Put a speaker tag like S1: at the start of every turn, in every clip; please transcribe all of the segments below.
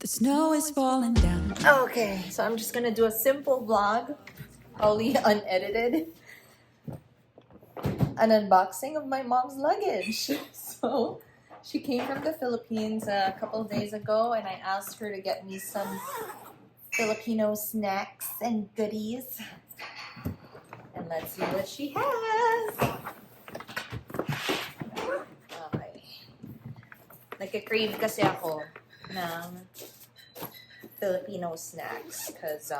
S1: snow is falling down.
S2: Okay, so I'm just gonna do a simple vlog, probably unedited, an unboxing of my mom's luggage. So, she came from the Philippines a couple of days ago, and I asked her to get me some Filipino snacks and goodies. And let's see what she has. Okay. Nagka-crave kasi ako ng Filipino snacks because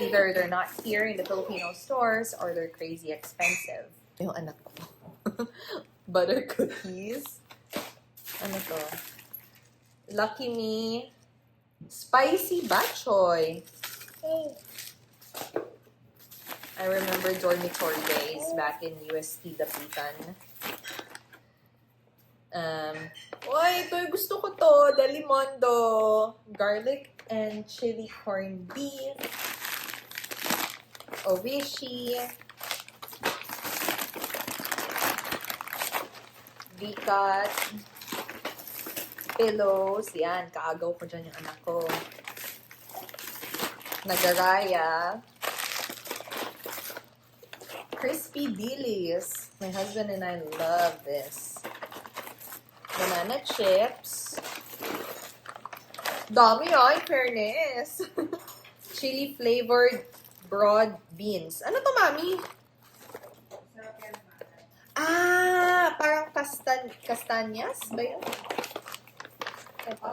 S2: either they're not here in the Filipino stores or they're crazy expensive. Yung anak ko. Butter cookies. Ano to? Lucky Me Spicy Batchoy. I remember dormitory days back in UST Dapitan. Ito yung gusto ko to. Delimondo. Garlic and chili corned beef. Oishi. Bikat. Pillows. Yan, kaagaw ko dyan yung anak ko. Nagaraya. Crispy Dilis. My husband and I love this. Banana chips. Dami in fairness. Chili flavored broad beans. Ano to, mami? Parang kastanyas ba yun? Ito.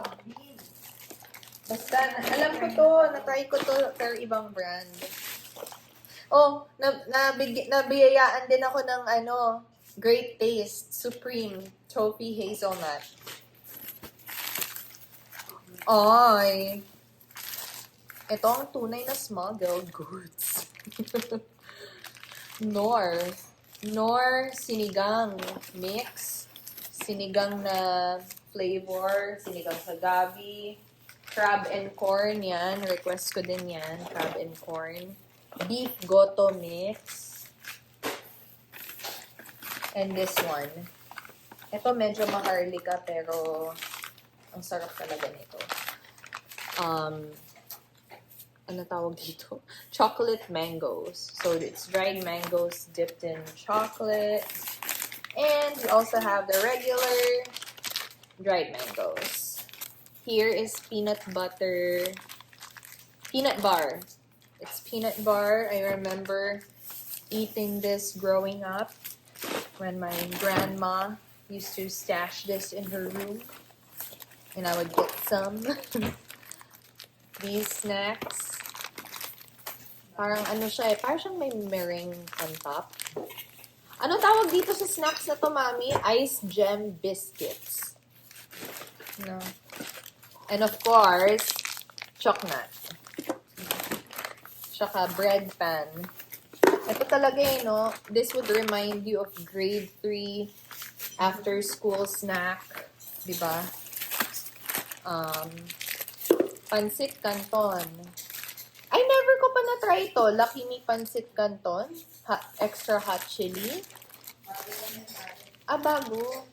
S2: Basta, alam ko to, na-try ko to, pero ibang brand. Oh, nabiyayaan din ako ng Great Taste Supreme Toffee Hazelnut. Ay. Ito ang tunay na smuggled goods. Nor sinigang mix. Sinigang na flavor. Sinigang sa gabi. Crab and corn yan. Request ko din yan. Crab and corn. Beef goto mix. And this one. Ito medyo maharlika pero ang sarap talaga nito. Ano tawag dito? Chocolate mangoes. So it's dried mangoes dipped in chocolate. And we also have the regular dried mangoes. Here is peanut bar. It's peanut bar. I remember eating this growing up when my grandma used to stash this in her room. And I would get some. These snacks. Parang parang siyang may meringue on top. Ano tawag dito sa snacks na to, mami? Ice gem biscuits. No. And of course, chocnut. Tsaka bread pan. Ito talaga no? This would remind you of grade 3 after school snack. Diba? Pancit Canton. Ay, never ko pa na-try ito. Lucky Me Pancit Canton. Extra hot chili. Bago.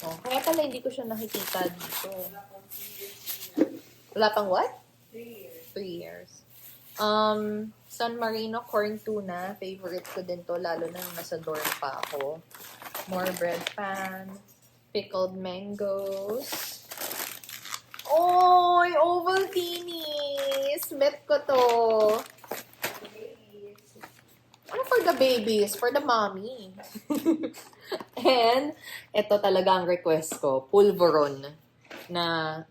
S2: Oh, kaya pala hindi ko siya nakikita dito. Wala pang what? 3 years. San Marino corn tuna. Favorite ko din to, lalo na nasa dorm pa ako. More bread pan. Pickled mangoes. Oy, Ovaltinis! Bet ko to. Ano for the babies? For the mommy. And, ito talaga ang request ko. Pulveron na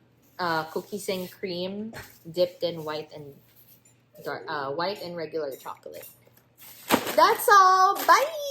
S2: cookies and cream dipped in white and regular chocolate. That's all! Bye!